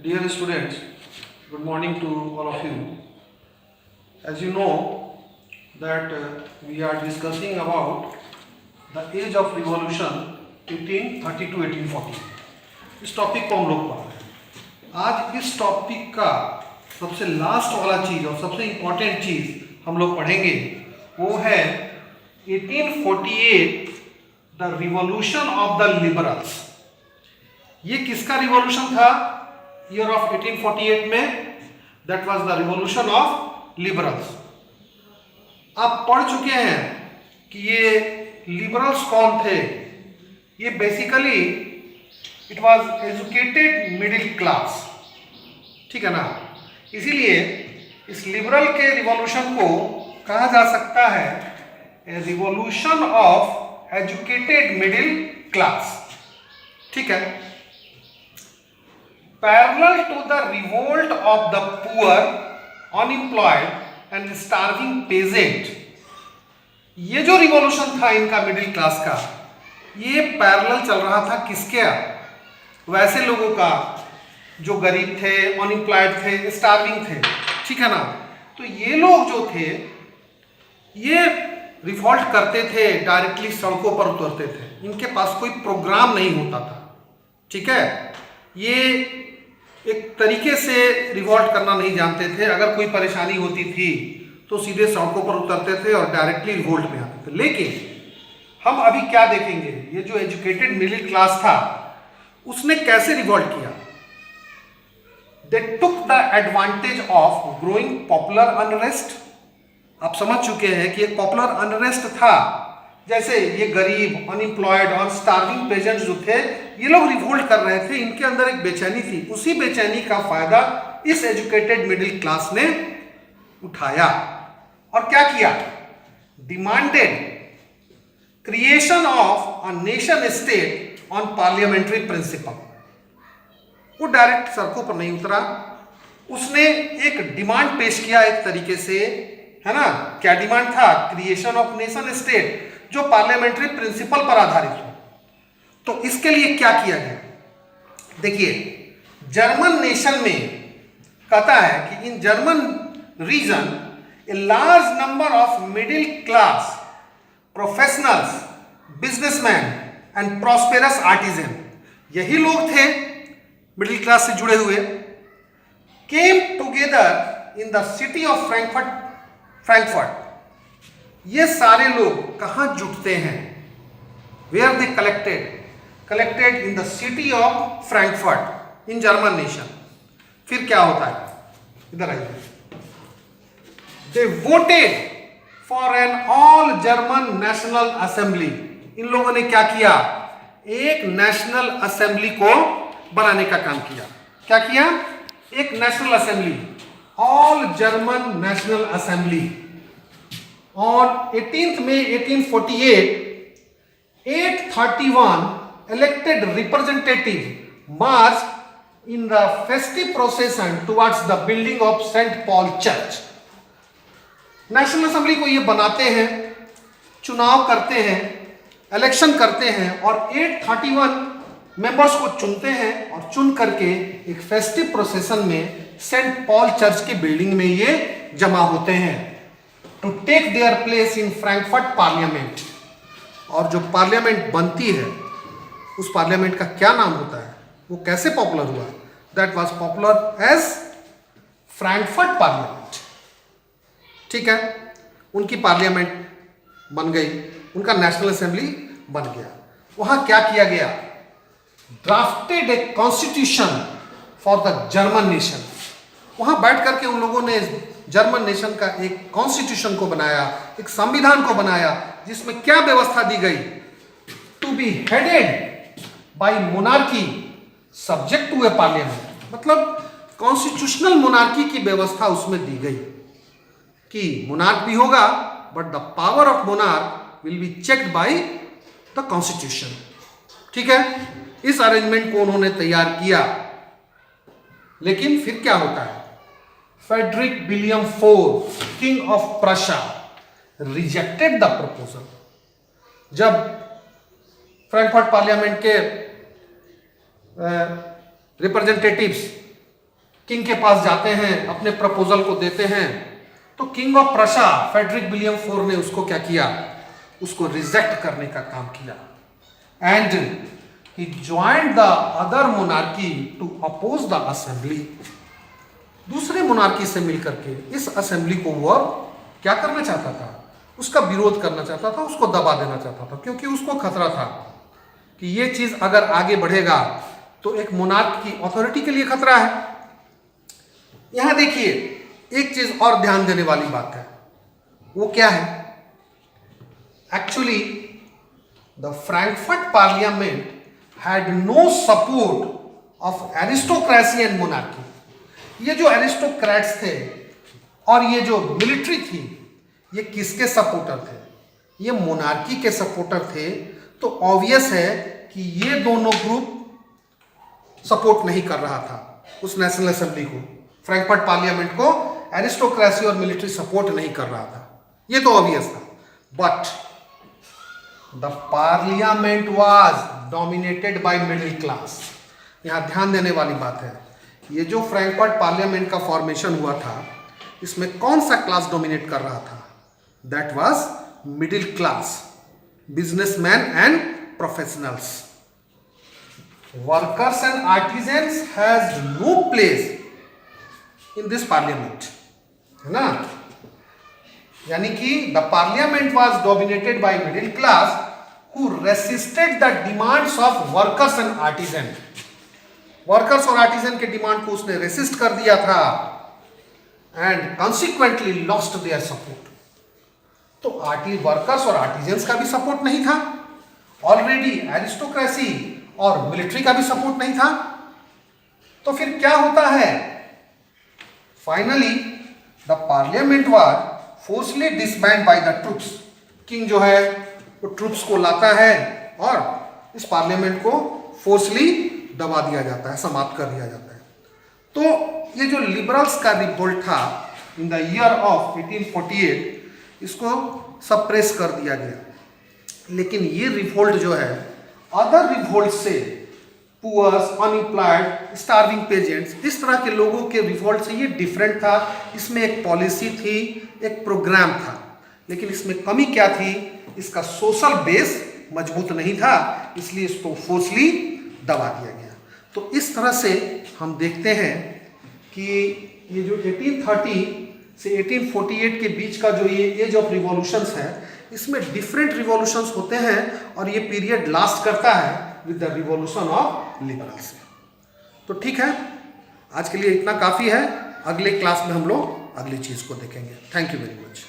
Dear students, good morning to all of you. As you know that we are discussing about the age of revolution 1830 to 1840. इस topic को हम लोग पढ़ रहे हैं। आज इस टॉपिक का सबसे लास्ट वाला चीज़ और सबसे इम्पोर्टेंट चीज़ हम लोग पढ़ेंगे वो है 1848 the revolution of the liberals. ये किसका रिवॉल्यूशन था ईयर ऑफ 1848 में? That was the revolution of liberals. आप पढ़ चुके हैं कि ये लिबरल्स कौन थे। ये basically it was educated middle class, ठीक है ना। इसीलिए इस लिबरल के रिवॉल्यूशन को कहा जा सकता है a revolution of educated middle class, ठीक है। Parallel to the revolt of the poor, unemployed and starving peasant, ये जो रिवॉल्यूशन था इनका मिडिल क्लास का, ये पैरेलल चल रहा था किसके? वैसे लोगों का जो गरीब थे, अनएम्प्लॉयड थे, स्टार्विंग थे, ठीक है ना। तो ये लोग जो थे ये रिवॉल्ट करते थे, डायरेक्टली सड़कों पर उतरते थे। इनके पास कोई प्रोग्राम नहीं होता था, ठीक है। ये एक तरीके से रिवॉल्ट करना नहीं जानते थे। अगर कोई परेशानी होती थी तो सीधे सड़कों पर उतरते थे और डायरेक्टली रिवोल्ट में आते थे। लेकिन हम अभी क्या देखेंगे, ये जो एजुकेटेड मिडिल क्लास था उसने कैसे रिवॉल्ट किया। They took the advantage of growing popular unrest. आप समझ चुके हैं कि एक पॉपुलर अनरेस्ट था। जैसे ये गरीब, अनएम्प्लॉयड और स्टार्विंग पेजेंट्स जो थे, ये लोग रिवोल्ट कर रहे थे, इनके अंदर एक बेचैनी थी। उसी बेचैनी का फायदा इस एजुकेटेड मिडिल क्लास ने उठाया और क्या किया? Demanded creation of a nation state on parliamentary principle. वो डायरेक्ट सड़कों पर नहीं उतरा, उसने एक डिमांड पेश किया एक तरीके से, है ना। क्या डिमांड था? क्रिएशन ऑफ नेशन स्टेट, जो पार्लियामेंट्री प्रिंसिपल पर आधारित हो। तो इसके लिए क्या किया गया? देखिए, जर्मन नेशन में कहता है कि in German region a large number of middle class professionals, businessman and prosperous artisan, यही लोग थे मिडिल क्लास से जुड़े हुए, came together in the city of Frankfurt. ये सारे लोग कहाँ जुटते हैं? Where they collected in the city of Frankfurt in German nation. फिर क्या होता है? इधर आइए। They voted for an all German national assembly. इन लोगों ने क्या किया? एक नेशनल असेंबली को बनाने का काम किया। क्या किया? एक national assembly, all German national assembly. On 18th May 1848, 831 elected representatives marched in the festive procession towards the building of St. Paul Church. National assembly को ये बनाते हैं, चुनाव करते हैं, इलेक्शन करते हैं और 831 मेंबर्स को चुनते हैं और चुन करके एक फेस्टिव प्रोसेशन में सेंट पॉल चर्च की बिल्डिंग में ये जमा होते हैं to take their place in Frankfurt parliament. और जो पार्लियामेंट बनती है उस पार्लियामेंट का क्या नाम होता है, वो कैसे पॉपुलर हुआ? That was popular as Frankfurt parliament, ठीक है। उनकी पार्लियामेंट बन गई, उनका नेशनल असेंबली बन गया। वहां क्या किया गया? Drafted a constitution for the German nation. वहां बैठ करके उन लोगों ने जर्मन नेशन का एक कॉन्स्टिट्यूशन को बनाया, एक संविधान को बनाया, जिसमें क्या व्यवस्था दी गई? To be headed by monarchy subject to a parliament. मतलब कॉन्स्टिट्यूशनल मोनार्की की व्यवस्था उसमें दी गई कि मोनार्क भी होगा but the power of monarch will be checked by the constitution, ठीक है। इस अरेंजमेंट को उन्होंने तैयार किया। लेकिन फिर क्या होता है? Frederick William IV, King of Prussia, rejected the proposal. जब फ्रैंकफर्ट पार्लियामेंट के रिप्रेजेंटेटिव्स किंग के पास जाते हैं, अपने प्रपोजल को देते हैं, तो king of Prussia Frederick William four ने उसको क्या किया, उसको रिजेक्ट करने का काम किया। And he joined the other monarchy to oppose the assembly. दूसरे मोनार्की से मिलकर के इस असेंबली को वो क्या करना चाहता था, उसका विरोध करना चाहता था, उसको दबा देना चाहता था, क्योंकि उसको खतरा था कि ये चीज अगर आगे बढ़ेगा तो एक मोनार्क की अथॉरिटी के लिए खतरा है। यहां देखिए एक चीज और ध्यान देने वाली बात है, वो क्या है, actually the Frankfurt parliament had no support of aristocracy and monarchy. ये जो एरिस्टोक्रेट्स थे और ये जो मिलिट्री थी, ये किसके सपोर्टर थे, ये मोनार्की के सपोर्टर थे। तो ऑब्वियस है कि ये दोनों ग्रुप सपोर्ट नहीं कर रहा था उस नेशनल असेंबली को, फ्रैंकफर्ट पार्लियामेंट को एरिस्टोक्रेसी और मिलिट्री सपोर्ट नहीं कर रहा था, ये तो ऑब्वियस था। But the parliament was dominated by middle class. यहां ध्यान देने वाली बात है, ये जो फ्रैंकफर्ट पार्लियामेंट का फॉर्मेशन हुआ था, इसमें कौन सा क्लास डोमिनेट कर रहा था, that was middle class, businessman and professionals. Workers and artisans has no place in this parliament, है ना। यानी कि the parliament was dominated by middle class who resisted the demands of workers and artisan. Workers और artisan के demand को उसने resist कर दिया था and consequently lost their support. तो वर्कर्स और आर्टिजन्स का भी सपोर्ट नहीं था, ऑलरेडी एरिस्टोक्रेसी और मिलिट्री का भी सपोर्ट नहीं था। तो फिर क्या होता है, finally the parliament was forcibly disband by the troops. King जो है वो ट्रूप्स को लाता है और इस पार्लियामेंट को फोर्सली दबा दिया जाता है, समाप्त कर दिया जाता है। तो ये जो लिबरल्स का रिवोल्ट था इन द ईयर ऑफ 1848, इसको सप्रेस कर दिया गया। लेकिन ये रिवोल्ट जो है अदर रिवोल्ट से, पुअर्स, अनएम्प्लॉयड, स्टार्विंग पेजेंट्स, इस तरह के लोगों के रिवोल्ट से ये डिफरेंट था। इसमें एक पॉलिसी थी, एक प्रोग्राम था, लेकिन इसमें कमी क्या थी, इसका सोशल बेस मजबूत नहीं था, इसलिए इसको फोर्सली दबा दिया गया। तो इस तरह से हम देखते हैं कि ये जो 1830 से 1848 के बीच का जो ये एज ऑफ रिवॉल्यूशंस है, इसमें डिफरेंट रिवॉल्यूशंस होते हैं और ये पीरियड लास्ट करता है with the revolution of liberals. तो ठीक है, आज के लिए इतना काफ़ी है। अगले क्लास में हम लोग अगली चीज़ को देखेंगे। Thank you very much.